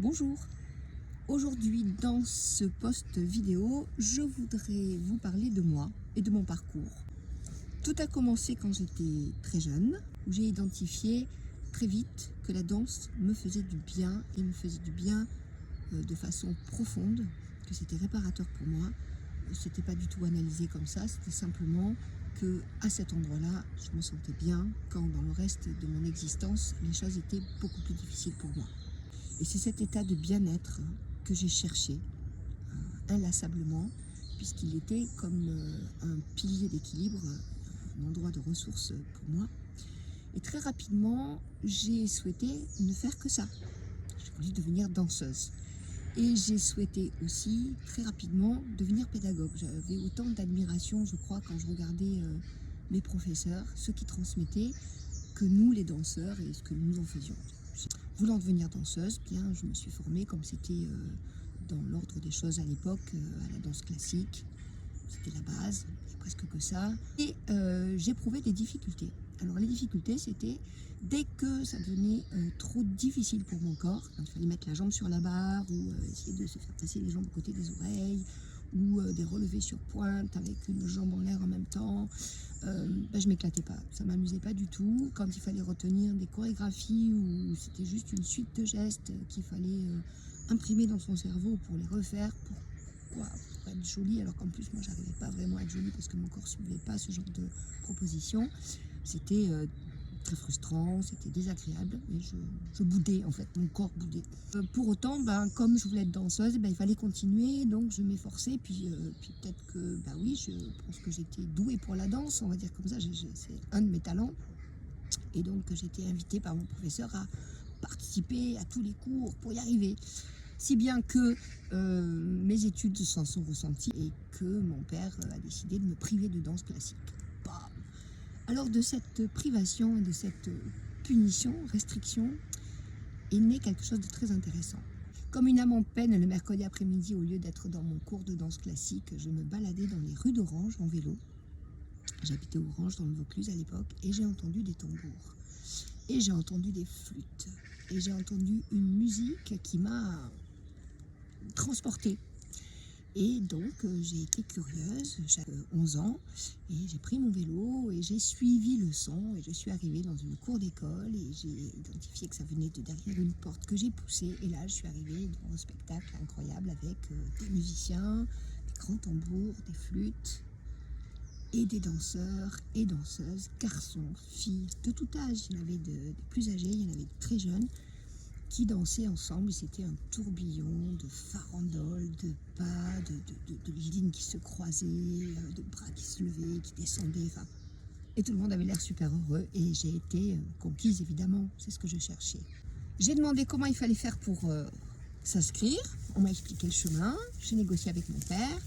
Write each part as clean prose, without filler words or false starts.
Bonjour, aujourd'hui dans ce post vidéo, je voudrais vous parler de moi et de mon parcours. Tout a commencé quand j'étais très jeune, où j'ai identifié très vite que la danse me faisait du bien et me faisait du bien de façon profonde, que c'était réparateur pour moi. C'était pas du tout analysé comme ça, c'était simplement que à cet endroit-là, je me sentais bien quand dans le reste de mon existence, les choses étaient beaucoup plus difficiles pour moi. Et c'est cet état de bien-être que j'ai cherché inlassablement, puisqu'il était comme un pilier d'équilibre, un endroit de ressources pour moi. Et très rapidement, j'ai souhaité ne faire que ça. J'ai voulu devenir danseuse. Et j'ai souhaité aussi, très rapidement, devenir pédagogue. J'avais autant d'admiration, je crois, quand je regardais mes professeurs, ceux qui transmettaient, que nous, les danseurs, et ce que nous en faisions. Voulant devenir danseuse, bien, je me suis formée, comme c'était dans l'ordre des choses à l'époque, à la danse classique. C'était la base, il n'y a presque que ça. Et j'éprouvais des difficultés. Alors les difficultés, c'était dès que ça devenait trop difficile pour mon corps, quand il fallait mettre la jambe sur la barre, ou essayer de se faire passer les jambes aux côtés des oreilles, ou des relevés sur pointe avec une jambe en l'air en même temps, je m'éclatais pas, ça m'amusait pas du tout. Quand il fallait retenir des chorégraphies où c'était juste une suite de gestes qu'il fallait imprimer dans son cerveau pour les refaire, pour être jolie, alors qu'en plus moi j'arrivais pas vraiment à être jolie parce que mon corps ne suivait pas ce genre de propositions, c'était très frustrant, c'était désagréable et je boudais en fait, mon corps boudait. Pour autant, comme je voulais être danseuse, il fallait continuer, donc je m'efforçais, puis peut-être que, oui, je pense que j'étais douée pour la danse, on va dire comme ça, c'est un de mes talents. Et donc j'ai été invitée par mon professeur à participer à tous les cours pour y arriver. Si bien que mes études s'en sont ressenties et que mon père a décidé de me priver de danse classique. Bam. Alors de cette privation, de cette punition, restriction, est né quelque chose de très intéressant. Comme une âme en peine, le mercredi après-midi, au lieu d'être dans mon cours de danse classique, je me baladais dans les rues d'Orange en vélo. J'habitais Orange dans le Vaucluse à l'époque et j'ai entendu des tambours. Et j'ai entendu des flûtes. Et j'ai entendu une musique qui m'a transportée. Et donc j'ai été curieuse, j'avais 11 ans, et j'ai pris mon vélo et j'ai suivi le son et je suis arrivée dans une cour d'école et j'ai identifié que ça venait de derrière une porte que j'ai poussée et là je suis arrivée dans un spectacle incroyable avec des musiciens, des grands tambours, des flûtes et des danseurs et danseuses, garçons, filles, de tout âge. Il y en avait des plus âgés, il y en avait de très jeunes, qui dansaient ensemble. C'était un tourbillon de farandoles, de pas, de lignes qui se croisaient, de bras qui se levaient, qui descendaient. Et tout le monde avait l'air super heureux et j'ai été conquise évidemment, c'est ce que je cherchais. J'ai demandé comment il fallait faire pour s'inscrire, on m'a expliqué le chemin, j'ai négocié avec mon père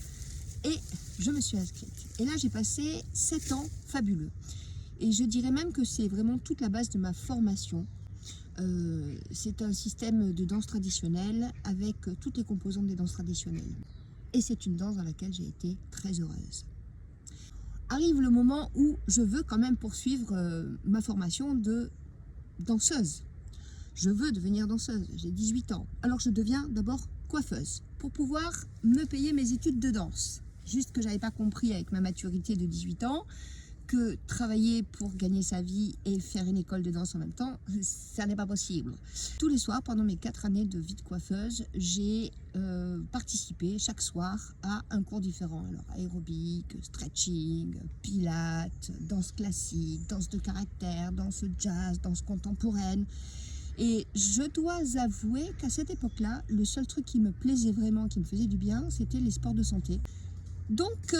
et je me suis inscrite. Et là j'ai passé 7 ans fabuleux. Et je dirais même que c'est vraiment toute la base de ma formation. C'est un système de danse traditionnelle avec toutes les composantes des danses traditionnelles. Et c'est une danse dans laquelle j'ai été très heureuse. Arrive le moment où je veux quand même poursuivre ma formation de danseuse. Je veux devenir danseuse, j'ai 18 ans. Alors je deviens d'abord coiffeuse pour pouvoir me payer mes études de danse. Juste que j'avais pas compris avec ma maturité de 18 ans que travailler pour gagner sa vie et faire une école de danse en même temps, ça n'est pas possible. Tous les soirs, pendant mes 4 années de vie de coiffeuse, j'ai participé chaque soir à un cours différent. Alors aérobic, stretching, pilates, danse classique, danse de caractère, danse jazz, danse contemporaine. Et je dois avouer qu'à cette époque-là, le seul truc qui me plaisait vraiment, qui me faisait du bien, c'était les sports de santé. Donc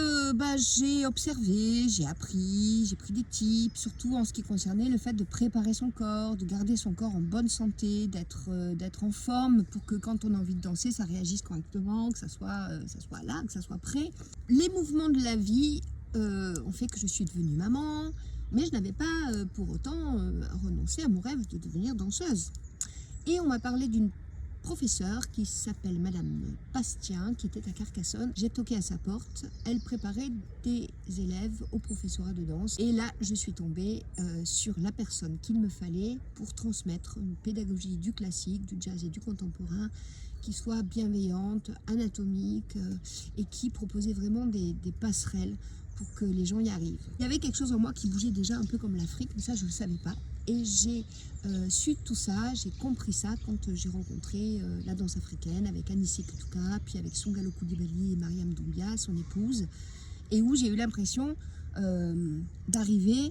j'ai observé, j'ai appris, j'ai pris des tips, surtout en ce qui concernait le fait de préparer son corps, de garder son corps en bonne santé, d'être en forme pour que quand on a envie de danser, ça réagisse correctement, que ça soit là, que ça soit prêt. Les mouvements de la vie ont fait que je suis devenue maman, mais je n'avais pas pour autant renoncé à mon rêve de devenir danseuse. Et on m'a parlé d'une professeure qui s'appelle Madame Bastien, qui était à Carcassonne. J'ai toqué à sa porte. Elle préparait des élèves au professorat de danse. Et là, je suis tombée sur la personne qu'il me fallait pour transmettre une pédagogie du classique, du jazz et du contemporain qui soit bienveillante, anatomique et qui proposait vraiment des passerelles pour que les gens y arrivent. Il y avait quelque chose en moi qui bougeait déjà un peu comme l'Afrique, mais ça je ne le savais pas. Et j'ai su tout ça, j'ai compris ça quand j'ai rencontré la danse africaine avec Anissé Kutuka, puis avec Songalo Coulibaly et Mariam Doumbia, son épouse, et où j'ai eu l'impression d'arriver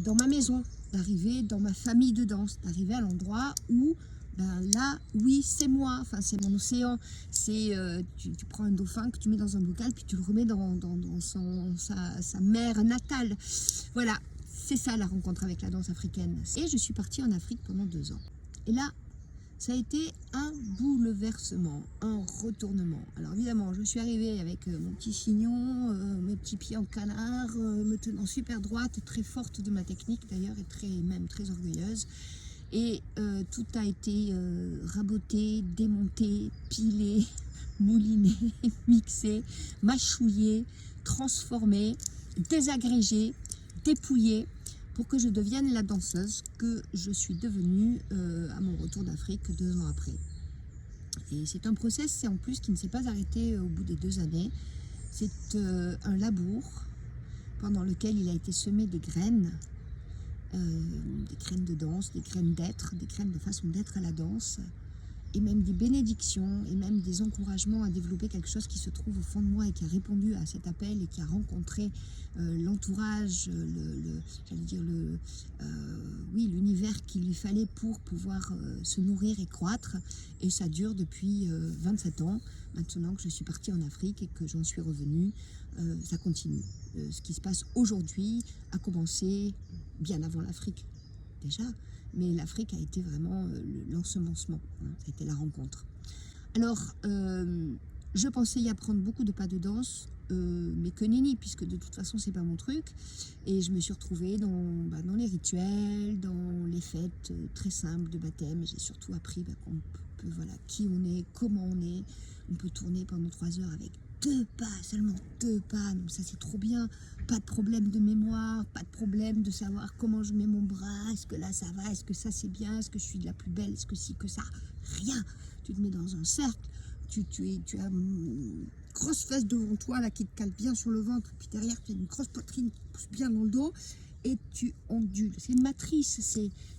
dans ma maison, d'arriver dans ma famille de danse, d'arriver à l'endroit où ben là, oui, c'est moi, enfin, c'est mon océan. C'est tu prends un dauphin que tu mets dans un bocal, puis tu le remets dans sa mer natale. Voilà, c'est ça la rencontre avec la danse africaine. Et je suis partie en Afrique pendant 2 ans. Et là, ça a été un bouleversement, un retournement. Alors évidemment, je suis arrivée avec mon petit chignon, mes petits pieds en canard, me tenant super droite, très forte de ma technique d'ailleurs, et même très orgueilleuse. Et tout a été raboté, démonté, pilé, mouliné, mixé, mâchouillé, transformé, désagrégé, dépouillé, pour que je devienne la danseuse que je suis devenue à mon retour d'Afrique 2 ans après. Et c'est un process, c'est en plus qui ne s'est pas arrêté au bout des 2 années. C'est un labour pendant lequel il a été semé des graines de danse, des graines d'être, des graines de façon d'être à la danse, et même des bénédictions, et même des encouragements à développer quelque chose qui se trouve au fond de moi et qui a répondu à cet appel et qui a rencontré l'entourage, l'univers qu'il lui fallait pour pouvoir se nourrir et croître. Et ça dure depuis 27 ans, maintenant que je suis partie en Afrique et que j'en suis revenue, ça continue. Ce qui se passe aujourd'hui a commencé bien avant l'Afrique déjà, mais l'Afrique a été vraiment l'ensemencement, hein, ça a été la rencontre. Alors, je pensais y apprendre beaucoup de pas de danse, mais que nenni, puisque de toute façon c'est pas mon truc, et je me suis retrouvée dans les rituels, dans les fêtes très simples de baptême, et j'ai surtout appris qu'on peut, voilà, qui on est, comment on peut tourner pendant 3 heures avec 2 pas, seulement 2 pas, donc ça c'est trop bien, pas de problème de mémoire, pas de problème de savoir comment je mets mon bras, est-ce que là ça va, est-ce que ça c'est bien, est-ce que je suis de la plus belle, est-ce que si, que ça, rien, tu te mets dans un cercle, tu as une grosse fesse devant toi là qui te cale bien sur le ventre, puis derrière tu as une grosse poitrine qui pousse bien dans le dos, et tu ondules, c'est une matrice,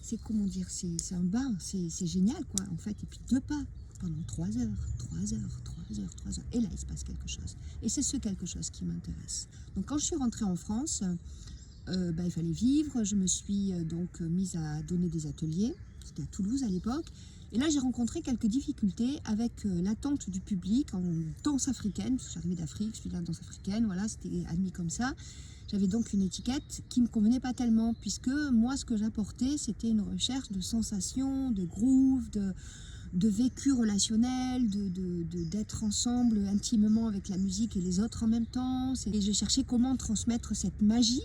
c'est comment dire, c'est un bain, c'est génial quoi en fait, et puis 2 pas, pendant 3 heures, 3 heures, 3 heures, 3 heures. Et là, il se passe quelque chose. Et c'est ce quelque chose qui m'intéresse. Donc, quand je suis rentrée en France, il fallait vivre. Je me suis donc mise à donner des ateliers. C'était à Toulouse à l'époque. Et là, j'ai rencontré quelques difficultés avec l'attente du public en danse africaine. Parce que j'arrivais d'Afrique, je suis de la danse africaine. Voilà, c'était admis comme ça. J'avais donc une étiquette qui ne me convenait pas tellement, puisque moi, ce que j'apportais, c'était une recherche de sensations, de groove, de vécu relationnel, d'être ensemble intimement avec la musique et les autres en même temps. Et je cherchais comment transmettre cette magie.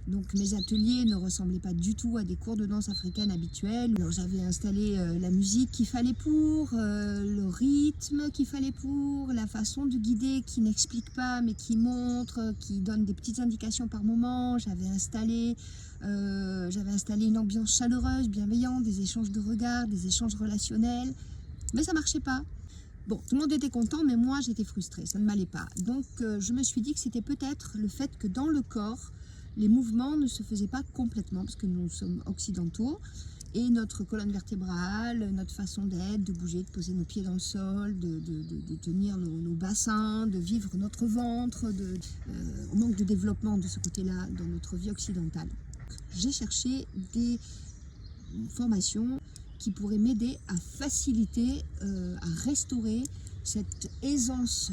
Donc mes ateliers ne ressemblaient pas du tout à des cours de danse africaine habituels. Alors j'avais installé la musique qu'il fallait pour, le rythme qu'il fallait pour, la façon de guider qui n'explique pas mais qui montre, qui donne des petites indications par moment. J'avais installé une ambiance chaleureuse, bienveillante, des échanges de regards, des échanges relationnels. Mais ça marchait pas. Bon, tout le monde était content, mais moi j'étais frustrée, ça ne m'allait pas. Donc je me suis dit que c'était peut-être le fait que dans le corps, les mouvements ne se faisaient pas complètement, parce que nous sommes occidentaux, et notre colonne vertébrale, notre façon d'être, de bouger, de poser nos pieds dans le sol, de tenir nos bassins, de vivre notre ventre, on manque de développement de ce côté-là dans notre vie occidentale. J'ai cherché des formations qui pourraient m'aider à faciliter, à restaurer cette aisance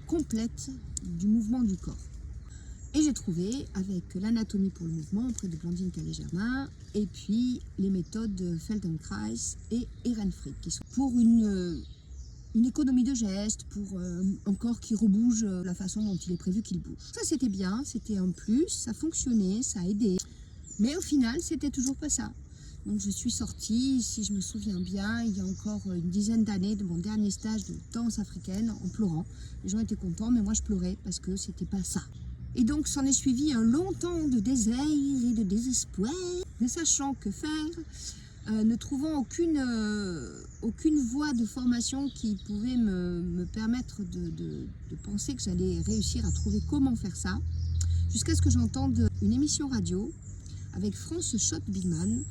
complète du mouvement du corps. Et j'ai trouvé avec l'anatomie pour le mouvement auprès de Blandine Calais-Germain et puis les méthodes de Feldenkrais et Ehrenfried qui sont pour une économie de gestes, pour un corps qui rebouge la façon dont il est prévu qu'il bouge. Ça c'était bien, c'était un plus, ça fonctionnait, ça a aidé. Mais au final, c'était toujours pas ça. Donc je suis sortie, si je me souviens bien, il y a encore une dizaine d'années de mon dernier stage de danse africaine en pleurant. Les gens étaient contents, mais moi je pleurais parce que c'était pas ça. Et donc s'en est suivi un long temps de désert et de désespoir, ne sachant que faire, ne trouvant aucune voie de formation qui pouvait me permettre de penser que j'allais réussir à trouver comment faire ça, jusqu'à ce que j'entende une émission radio avec France Schott-Billman,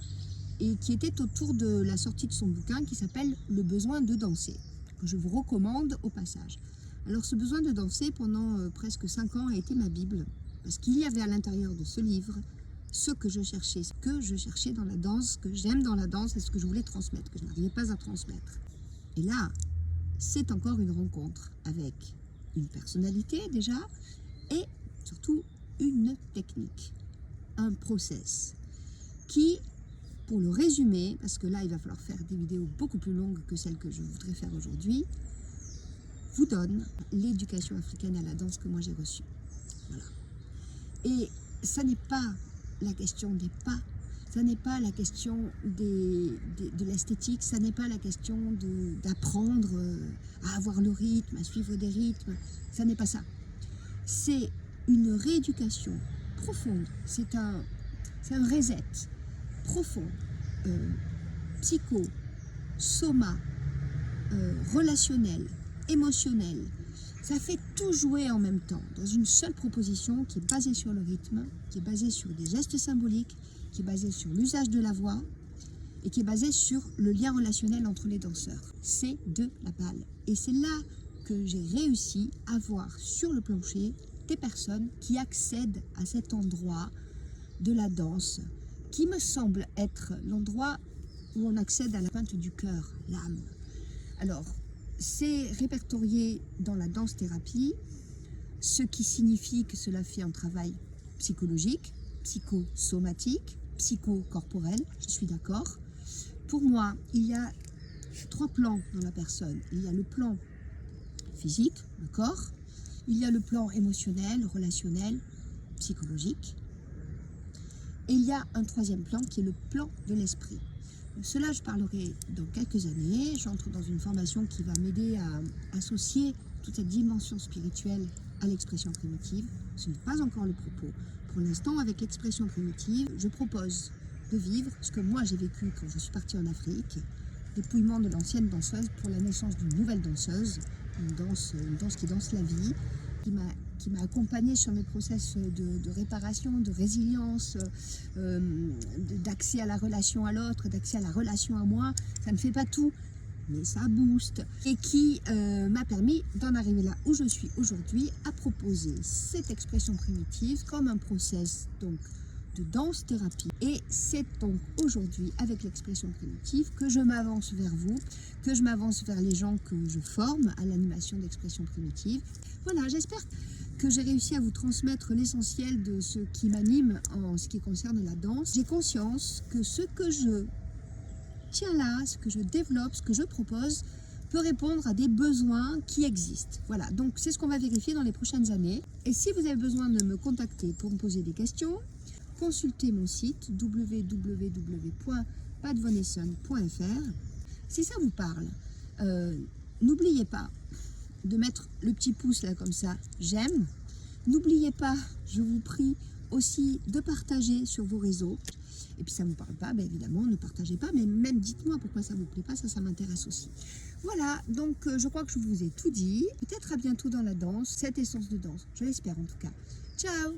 et qui était autour de la sortie de son bouquin qui s'appelle « Le besoin de danser », que je vous recommande au passage. Alors ce besoin de danser, pendant presque 5 ans, a été ma Bible, parce qu'il y avait à l'intérieur de ce livre ce que je cherchais dans la danse, ce que j'aime dans la danse et ce que je voulais transmettre, que je n'arrivais pas à transmettre. Et là, c'est encore une rencontre avec une personnalité déjà, et surtout une technique, un process qui, pour le résumer, parce que là il va falloir faire des vidéos beaucoup plus longues que celles que je voudrais faire aujourd'hui, vous donne l'éducation africaine à la danse que moi j'ai reçue. Voilà. Et ça n'est pas la question des pas, ça n'est pas la question de l'esthétique, ça n'est pas la question d'apprendre à avoir le rythme, à suivre des rythmes, ça n'est pas ça. C'est une rééducation profonde, c'est un reset profond, psycho, soma, relationnel, émotionnel. Ça fait tout jouer en même temps, dans une seule proposition qui est basée sur le rythme, qui est basée sur des gestes symboliques, qui est basée sur l'usage de la voix et qui est basée sur le lien relationnel entre les danseurs. C'est de la balle. Et c'est là que j'ai réussi à voir sur le plancher des personnes qui accèdent à cet endroit de la danse qui me semble être l'endroit où on accède à la pointe du cœur, l'âme. Alors, c'est répertorié dans la danse-thérapie, ce qui signifie que cela fait un travail psychologique, psychosomatique, psychocorporel, je suis d'accord. Pour moi, il y a 3 plans dans la personne. Il y a le plan physique, le corps, il y a le plan émotionnel, relationnel, psychologique, et il y a un 3e plan qui est le plan de l'esprit. Cela, je parlerai dans quelques années. J'entre dans une formation qui va m'aider à associer toute cette dimension spirituelle à l'expression primitive. Ce n'est pas encore le propos. Pour l'instant, avec l'expression primitive, je propose de vivre ce que moi j'ai vécu quand je suis partie en Afrique, dépouillement de l'ancienne danseuse pour la naissance d'une nouvelle danseuse, une danse qui danse la vie, qui m'a accompagnée sur mes process de réparation, de résilience, d'accès à la relation à l'autre, d'accès à la relation à moi. Ça ne fait pas tout, mais ça booste. Et qui m'a permis d'en arriver là où je suis aujourd'hui, à proposer cette expression primitive comme un process donc de danse-thérapie. Et c'est donc aujourd'hui, avec l'expression primitive, que je m'avance vers vous, que je m'avance vers les gens que je forme à l'animation d'expression primitive. Voilà, j'espère que j'ai réussi à vous transmettre l'essentiel de ce qui m'anime en ce qui concerne la danse. J'ai conscience que ce que je tiens là, ce que je développe, ce que je propose, peut répondre à des besoins qui existent. Voilà, donc c'est ce qu'on va vérifier dans les prochaines années. Et si vous avez besoin de me contacter pour me poser des questions, consultez mon site www.padvoneson.fr. Si ça vous parle, n'oubliez pas de mettre le petit pouce là comme ça, j'aime. N'oubliez pas, je vous prie aussi de partager sur vos réseaux. Et puis ça ne vous parle pas, bien évidemment, ne partagez pas, mais même dites-moi pourquoi ça ne vous plaît pas, ça m'intéresse aussi. Voilà, donc je crois que je vous ai tout dit. Peut-être à bientôt dans la danse, cette essence de danse, je l'espère en tout cas. Ciao!